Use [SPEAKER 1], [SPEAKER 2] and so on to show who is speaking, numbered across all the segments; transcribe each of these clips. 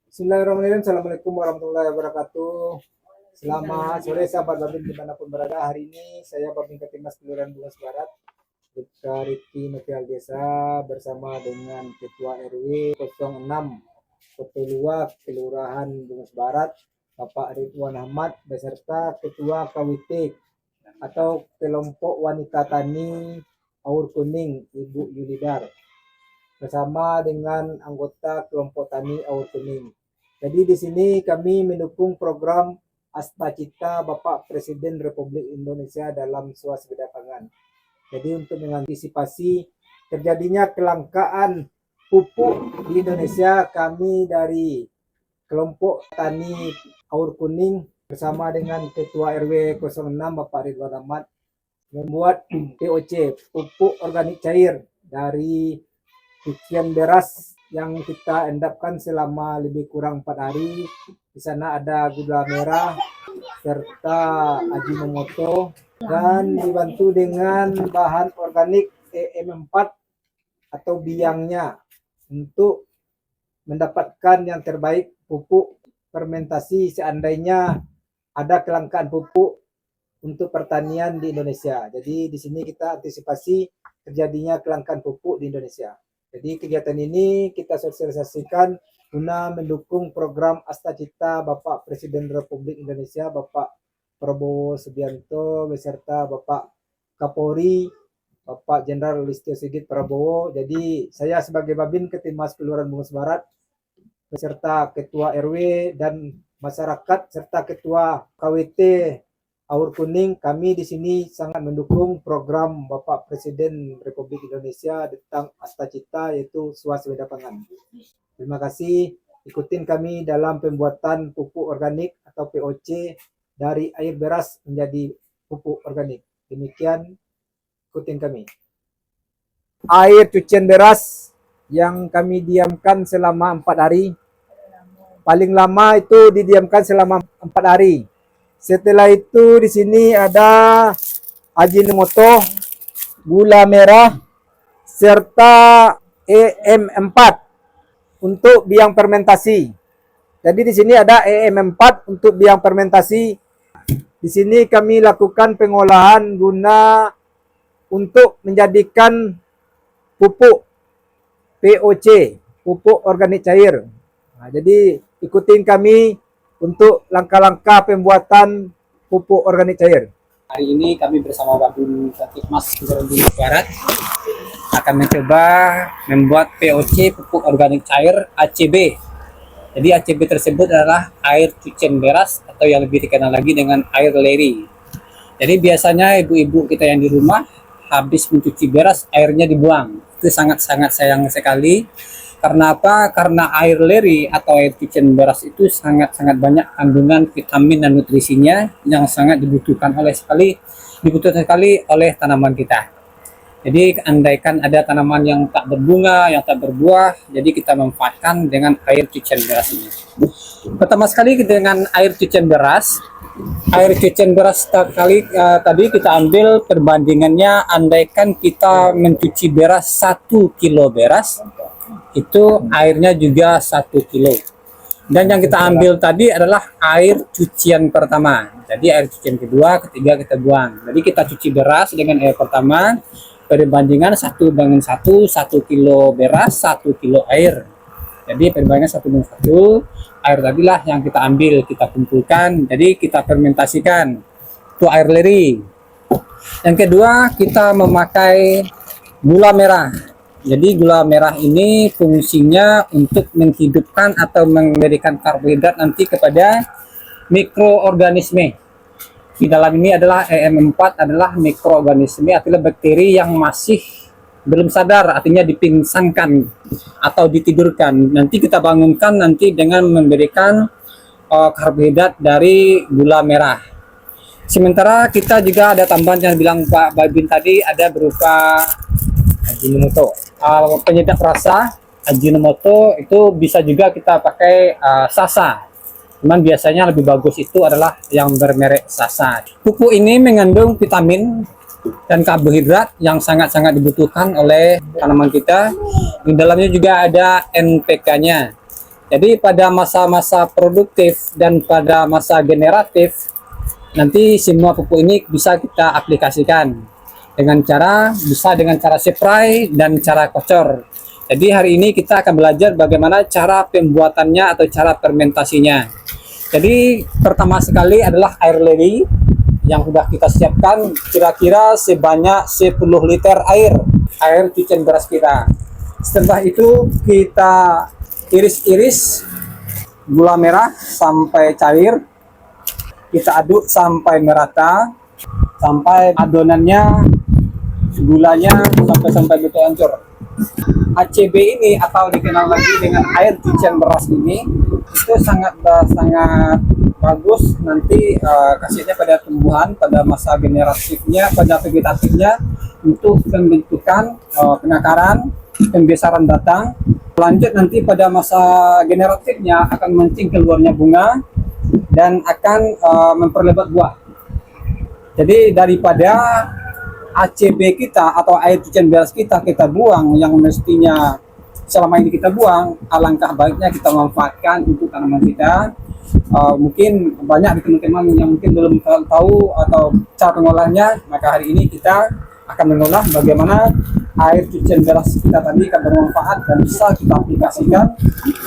[SPEAKER 1] Bismillahirrahmanirrahim. Assalamualaikum warahmatullahi wabarakatuh. Selamat sore sahabat Babin dimanapun berada. Hari ini saya Babin Ketimas Kelurahan Bungas Barat, Dr. Riki Novial Desa bersama dengan Ketua RW 06 Kotolua Kelurahan Bungas Barat, Bapak Ridwan Ahmad beserta Ketua KWT atau Kelompok Wanita Tani Aur Kuning Ibu Yulidar bersama dengan anggota kelompok tani Aur Kuning. Jadi di sini kami mendukung program Asta Cita Bapak Presiden Republik Indonesia dalam swasembada pangan. Jadi untuk mengantisipasi terjadinya kelangkaan pupuk di Indonesia, kami dari kelompok tani Aur Kuning bersama dengan Ketua RW 06 Bapak Ridwan Ahmad membuat POC, pupuk organik cair dari cucian beras yang kita endapkan selama lebih kurang 4 hari. Di sana ada gula merah serta Ajinomoto dan dibantu dengan bahan organik EM4 atau biangnya untuk mendapatkan yang terbaik pupuk fermentasi seandainya ada kelangkaan pupuk untuk pertanian di Indonesia. Jadi di sini kita antisipasi terjadinya kelangkaan pupuk di Indonesia. Jadi kegiatan ini kita sosialisasikan guna mendukung program Asta Cita Bapak Presiden Republik Indonesia Bapak Prabowo Subianto beserta Bapak Kapolri Bapak Jenderal Listio Sigit Prabowo. Jadi saya sebagai Babin Ketimas Kelurahan Bungas Barat beserta Ketua RW dan masyarakat serta Ketua KWT Aur Kuning, kami di sini sangat mendukung program Bapak Presiden Republik Indonesia tentang Asta Cita yaitu swasembada pangan. Terima kasih, ikutin kami dalam pembuatan pupuk organik atau POC dari air beras menjadi pupuk organik. Demikian, ikutin kami. Air cucian beras yang kami diamkan selama 4 hari. Paling lama itu didiamkan selama 4 hari. Setelah itu di sini ada Ajinomoto, gula merah, serta EM4 untuk biang fermentasi. Jadi di sini ada EM4 untuk biang fermentasi. Di sini kami lakukan pengolahan guna untuk menjadikan pupuk POC, pupuk organik cair. Nah, jadi ikutin kami untuk langkah-langkah pembuatan pupuk organik cair.
[SPEAKER 2] Hari ini kami bersama Babin Ketimas Kelurahan Bungas Barat akan mencoba membuat POC pupuk organik cair ACB. Jadi ACB tersebut adalah air cucian beras atau yang lebih dikenal lagi dengan air leri. Jadi biasanya ibu-ibu kita yang di rumah habis mencuci beras airnya dibuang. Itu sangat-sangat sayang sekali. Karena apa? Karena air leri atau air cucian beras itu sangat-sangat banyak kandungan vitamin dan nutrisinya yang sangat dibutuhkan sekali oleh tanaman kita. Jadi andaikan ada tanaman yang tak berbunga, yang tak berbuah, jadi kita manfaatkan dengan air cucian beras ini. Pertama sekali dengan air cucian beras tadi kita ambil perbandingannya, andaikan kita mencuci beras 1 kilo beras, itu airnya juga 1 kilo. Dan yang kita ambil tadi adalah air cucian pertama. Jadi air cucian kedua, ketiga kita buang. Jadi kita cuci beras dengan air pertama, perbandingan 1:1, 1 kilo beras, 1 kilo air. Jadi perbandingan 1:1, air tadilah yang kita ambil, kita kumpulkan, jadi kita fermentasikan. Itu air leri. Yang kedua, kita memakai gula merah. Jadi gula merah ini fungsinya untuk menghidupkan atau memberikan karbohidrat nanti kepada mikroorganisme. Di dalam ini adalah EM4 adalah mikroorganisme, artinya bakteri yang masih belum sadar, artinya dipingsankan atau ditidurkan. Nanti kita bangunkan nanti dengan memberikan karbohidrat dari gula merah. Sementara kita juga ada tambahan yang bilang Pak Babin tadi, ada berupa Ajinomoto. Penyedap rasa Ajinomoto itu bisa juga kita pakai Sasa. Cuman biasanya lebih bagus itu adalah yang bermerek Sasa. Pupuk ini mengandung vitamin dan karbohidrat yang sangat-sangat dibutuhkan oleh tanaman kita. Di dalamnya juga ada NPK-nya. Jadi pada masa-masa produktif dan pada masa generatif, nanti semua pupuk ini bisa kita aplikasikan dengan cara spray dan cara kocor. Jadi hari ini kita akan belajar bagaimana cara pembuatannya atau cara fermentasinya. Jadi pertama sekali adalah air lady yang sudah kita siapkan kira-kira sebanyak 10 liter air cucian beras kita. Setelah itu kita iris-iris gula merah sampai cair, kita aduk sampai merata, sampai adonannya, gulanya sampai betul hancur. ACB ini atau dikenal lagi dengan air cucian beras ini itu sangat bagus nanti kasihnya pada tumbuhan pada masa generatifnya, pada vegetatifnya untuk pembentukan pengakaran, pembesaran batang. Lanjut nanti pada masa generatifnya akan mancing keluarnya bunga dan akan memperlebat buah. Jadi daripada ACB kita atau air cucian beras kita buang yang mestinya selama ini kita buang, alangkah baiknya kita manfaatkan untuk tanaman kita. Mungkin banyak teman-teman yang mungkin belum tahu atau cara pengolahannya, maka hari ini kita akan mengolah bagaimana air cucian beras kita tadi akan bermanfaat dan bisa kita aplikasikan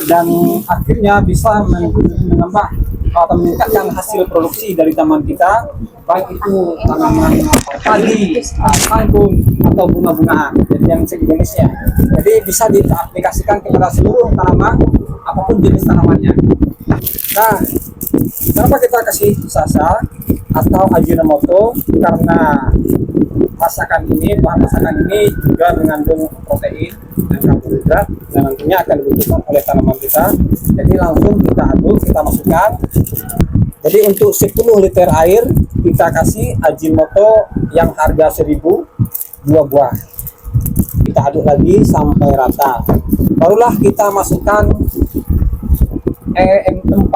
[SPEAKER 2] dan akhirnya bisa menambah atau meningkatkan hasil produksi dari tanaman kita, baik itu tanaman padi, kangkung atau bunga-bungaan yang sejenisnya. Jadi bisa diaplikasikan kepada seluruh tanaman apapun jenis tanamannya. Nah, kenapa kita kasih sasa atau Ajinomoto? Karena bahan masakan ini juga mengandung protein dan karbohidrat yang nantinya akan dibutuhkan oleh tanaman kita. Jadi langsung kita aduk, kita masukkan. Jadi untuk 10 liter air kita kasih Ajinomoto yang harga 1000, 2 buah. Kita aduk lagi sampai rata. Barulah kita masukkan EM4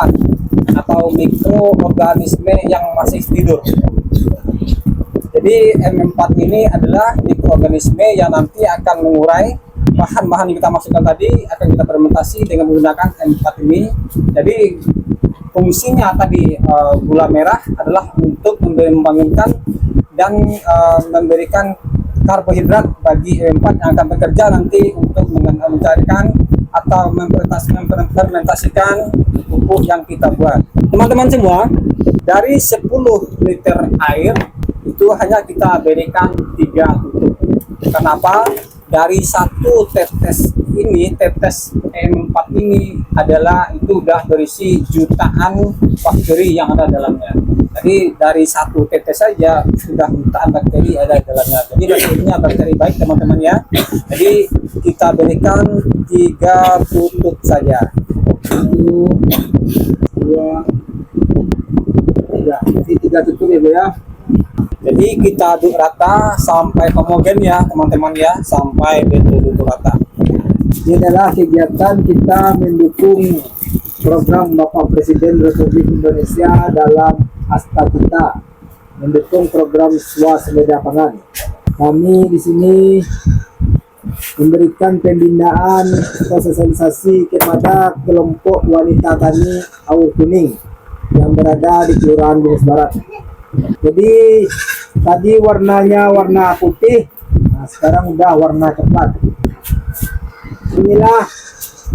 [SPEAKER 2] atau mikroorganisme yang masih tidur. Jadi M4 ini adalah mikroorganisme yang nanti akan mengurai bahan-bahan yang kita masukkan tadi, akan kita fermentasi dengan menggunakan M4 ini. Jadi fungsinya tadi gula merah adalah untuk membangunkan dan memberikan karbohidrat bagi M4 yang akan bekerja nanti untuk mencairkan atau memfermentasikan pupuk yang kita buat. Teman-teman semua, dari 10 liter air itu hanya kita berikan 3 tutup. Kenapa? Dari satu tetes M4 ini adalah itu udah berisi jutaan bakteri yang ada dalamnya. Jadi dari satu tetes saja sudah jutaan bakteri ada dalamnya. Jadi bakterinya bakteri baik teman-teman ya. Jadi kita berikan 3 tutup saja. 1, 2, 3. Jadi 3 tutup ya Bu ya. Jadi kita aduk rata sampai homogen ya teman-teman ya, sampai betul-betul rata.
[SPEAKER 1] Ini adalah kegiatan kita mendukung program Bapak Presiden Republik Indonesia dalam Asta Kita, mendukung program swasembada pangan. Kami di sini memberikan pembinaan atau sosialisasi kepada kelompok wanita tani Aur Kuning yang berada di Kelurahan Bungas Barat. Jadi tadi warnanya warna putih, nah sekarang udah warna coklat. Inilah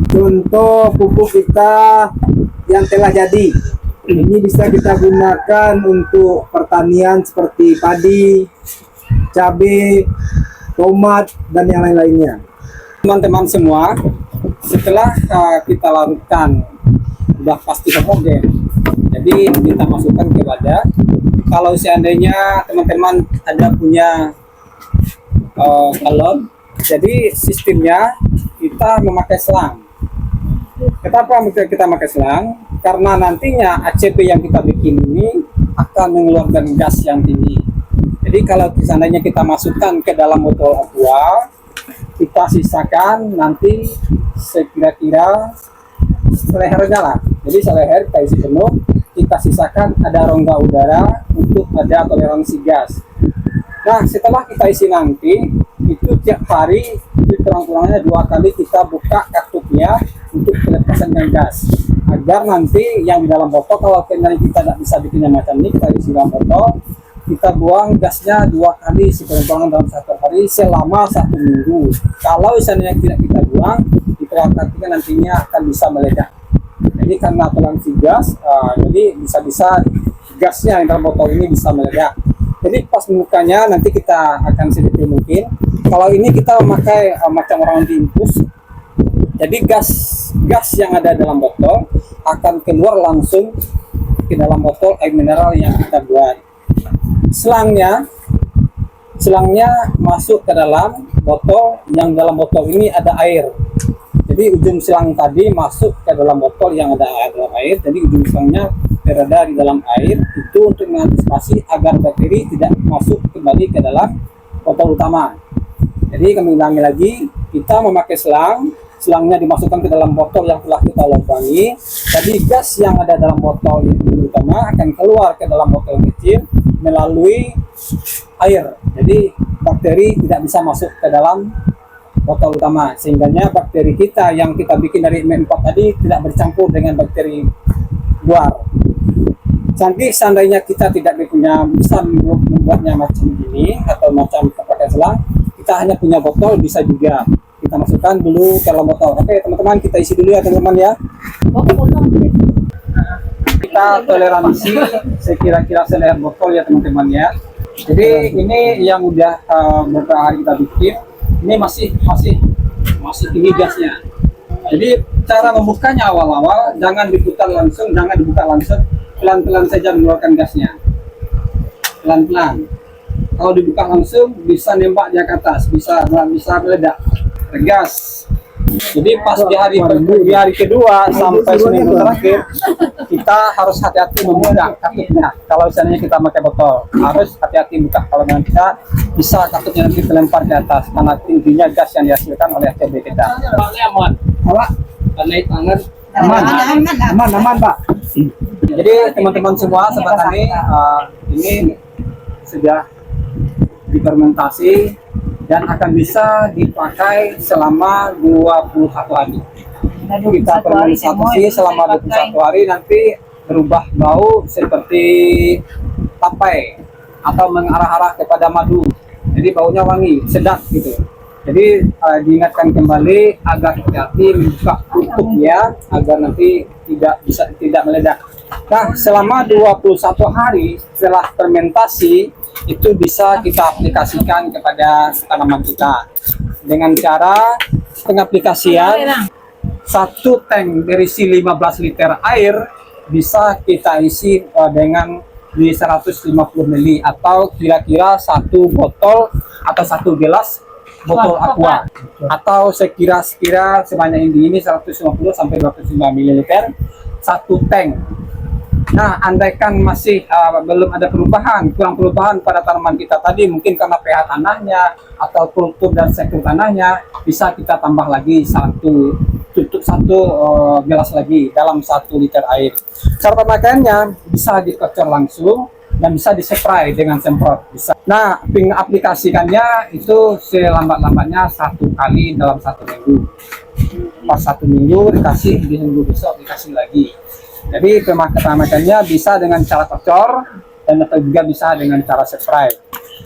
[SPEAKER 1] contoh pupuk kita yang telah jadi. Ini bisa kita gunakan untuk pertanian seperti padi, cabai, tomat, dan yang lain-lainnya.
[SPEAKER 2] Teman-teman semua, setelah kita lakukan udah pasti homogen, jadi kita masukkan ke wadah. Kalau seandainya teman-teman ada punya galon, jadi sistemnya kita memakai selang. Kenapa kita memakai selang? Karena nantinya ACP yang kita bikin ini akan mengeluarkan gas yang tinggi. Jadi kalau seandainya kita masukkan ke dalam botol aqua, kita sisakan nanti sekira-kira selehernya lah. Jadi seleher kita isi penuh, kita sisakan ada rongga udara untuk ada toleransi gas. Nah setelah kita isi nanti, itu tiap hari kurang-kurangnya 2 kali kita buka kartupnya untuk pelepasan gas, agar nanti yang di dalam botol, kalau kita tidak bisa bikinnya macam ini, kita isi dalam botol, kita buang gasnya 2 kali sekurang-kurangnya dalam 1 hari selama 1 minggu. Kalau misalnya tidak kita buang, diperhatikan nantinya akan bisa meledak. Jadi karena toleransi gas, jadi bisa-bisa gasnya yang dalam botol ini bisa meledak. Jadi pas mukanya nanti kita akan sedikit mungkin. Kalau ini kita memakai macam orang diinfus. Jadi gas yang ada dalam botol akan keluar langsung ke dalam botol air mineral yang kita buat. Selangnya masuk ke dalam botol, yang dalam botol ini ada air. Jadi ujung selang tadi masuk ke dalam botol yang ada air, jadi ujung selangnya berada di dalam air, itu untuk mengantisipasi agar bakteri tidak masuk kembali ke dalam botol utama. Jadi kami ulangi lagi, kita memakai selangnya dimasukkan ke dalam botol yang telah kita lubangi. Jadi gas yang ada dalam botol itu utama akan keluar ke dalam botol yang kecil melalui air. Jadi bakteri tidak bisa masuk ke dalam botol utama, sehingga bakteri kita yang kita bikin dari M4 tadi tidak bercampur dengan bakteri luar. Cantik seandainya kita tidak bisa membuatnya macam ini atau macam pakai selang, kita hanya punya botol bisa juga kita masukkan dulu ke dalam botol. Oke teman-teman, kita isi dulu ya teman-teman ya. Kita toleransi sekira-kira seleher botol ya teman-teman ya. Jadi ini yang udah beberapa hari kita bikin, ini masih tinggi gasnya. Jadi cara membukanya awal-awal jangan dibuka langsung, pelan-pelan saja mengeluarkan gasnya, pelan-pelan. Kalau dibuka langsung bisa nembak dia ke atas, bisa meledak, gas. Jadi pas di hari kedua sampai seminggu terakhir kita harus hati-hati membuka katupnya. Kalau misalnya kita pakai botol harus hati-hati buka, kalau dengan kita bisa katupnya nanti terlempar ke atas karena tingginya gas yang dihasilkan oleh HCB kita. Aman, aman Pak. Jadi teman-teman semua sobat tani, ini sudah difermentasi dan akan bisa dipakai selama 21 hari. Kita fermentasi selama 21 hari, nanti berubah bau seperti tapai atau mengarah-arah kepada madu. Jadi baunya wangi, sedap gitu. Jadi diingatkan kembali agar hati-hati membuka tutupnya agar nanti tidak meledak. Nah, selama 21 hari setelah fermentasi itu bisa kita aplikasikan kepada tanaman kita dengan cara pengaplikasian 1 tank berisi 15 liter air bisa kita isi dengan di 150 ml atau kira-kira 1 botol atau 1 gelas botol aqua, atau sekira sebanyak ini 150 sampai 205 ml 1 tank. Nah, andaikan masih belum ada kurang perubahan pada tanaman kita tadi, mungkin karena pH tanahnya atau kultur dan struktur tanahnya, bisa kita tambah lagi satu gelas lagi dalam 1 liter air. Cara pemakaiannya bisa dikocor langsung dan bisa dispray dengan semprot. Bisa. Nah, pengaplikasikannya itu selambat-lambatnya 1 kali dalam 1 minggu. Pas 1 minggu dikasih, di minggu besok dikasih lagi. Jadi pemakaiannya bisa dengan cara kocor dan juga bisa dengan cara spray.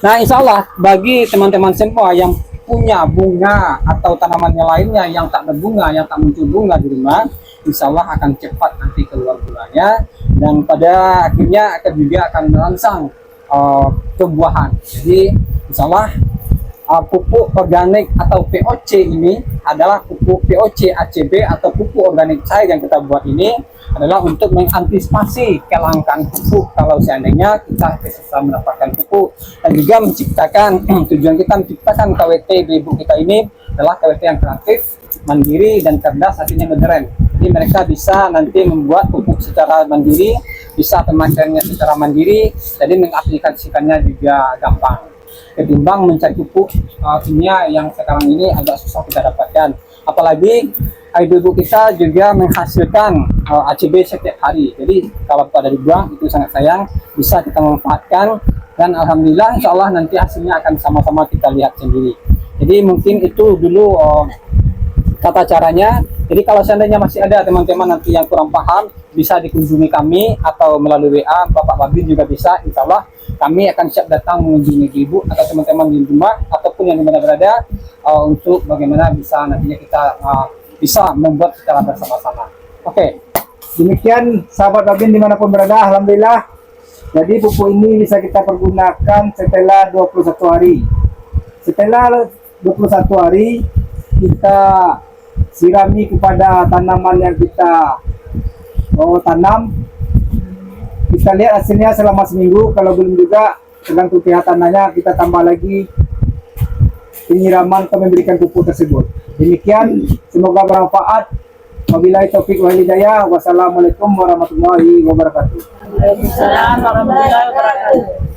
[SPEAKER 2] Nah, insya Allah bagi teman-teman semua yang punya bunga atau tanamannya lainnya yang tak berbunga, yang tak muncul bunga di rumah, insya Allah akan cepat nanti keluar bunganya dan pada akhirnya akan merangsang tumbuhan. Jadi insya Allah pupuk organik atau POC ini adalah pupuk POC ACB atau pupuk organik cair yang kita buat ini adalah untuk mengantisipasi kelangkaan pupuk kalau seandainya kita bisa mendapatkan pupuk, dan juga menciptakan tujuan kita menciptakan KWT di ibu kita ini adalah KWT yang kreatif, mandiri dan cerdas, artinya modern. Jadi mereka bisa nanti membuat pupuk secara mandiri, bisa pemakaiannya secara mandiri, jadi mengaplikasikannya juga gampang ketimbang mencari pupuk kimia yang sekarang ini agak susah kita dapatkan. Apalagi ibu-ibu kita juga menghasilkan ACB setiap hari, jadi kalau pada dibuang itu sangat sayang, bisa kita manfaatkan dan alhamdulillah insya Allah nanti hasilnya akan sama-sama kita lihat sendiri. Jadi mungkin itu dulu tata caranya. Jadi kalau seandainya masih ada teman-teman nanti yang kurang paham, bisa dikunjungi kami atau melalui WA Bapak Babin juga bisa. Insya Allah kami akan siap datang mengunjungi ibu atau teman-teman di rumah ataupun yang dimana berada untuk bagaimana bisa nantinya kita bisa membuat secara bersama-sama. Oke.
[SPEAKER 1] Demikian sahabat Babin dimanapun berada, alhamdulillah. Jadi pupuk ini bisa kita pergunakan setelah 21 hari. Setelah 21 hari kita sirami kepada tanaman yang kita tanam. Kita lihat hasilnya selama seminggu. Kalau belum juga tergantung kesehatannya, kita tambah lagi penyiraman atau memberikan pupuk tersebut. Demikian, semoga bermanfaat. Wabillahi taufiq wal hidayah. Wassalamualaikum warahmatullahi wabarakatuh.
[SPEAKER 3] Waalaikumsalam warahmatullahi wabarakatuh.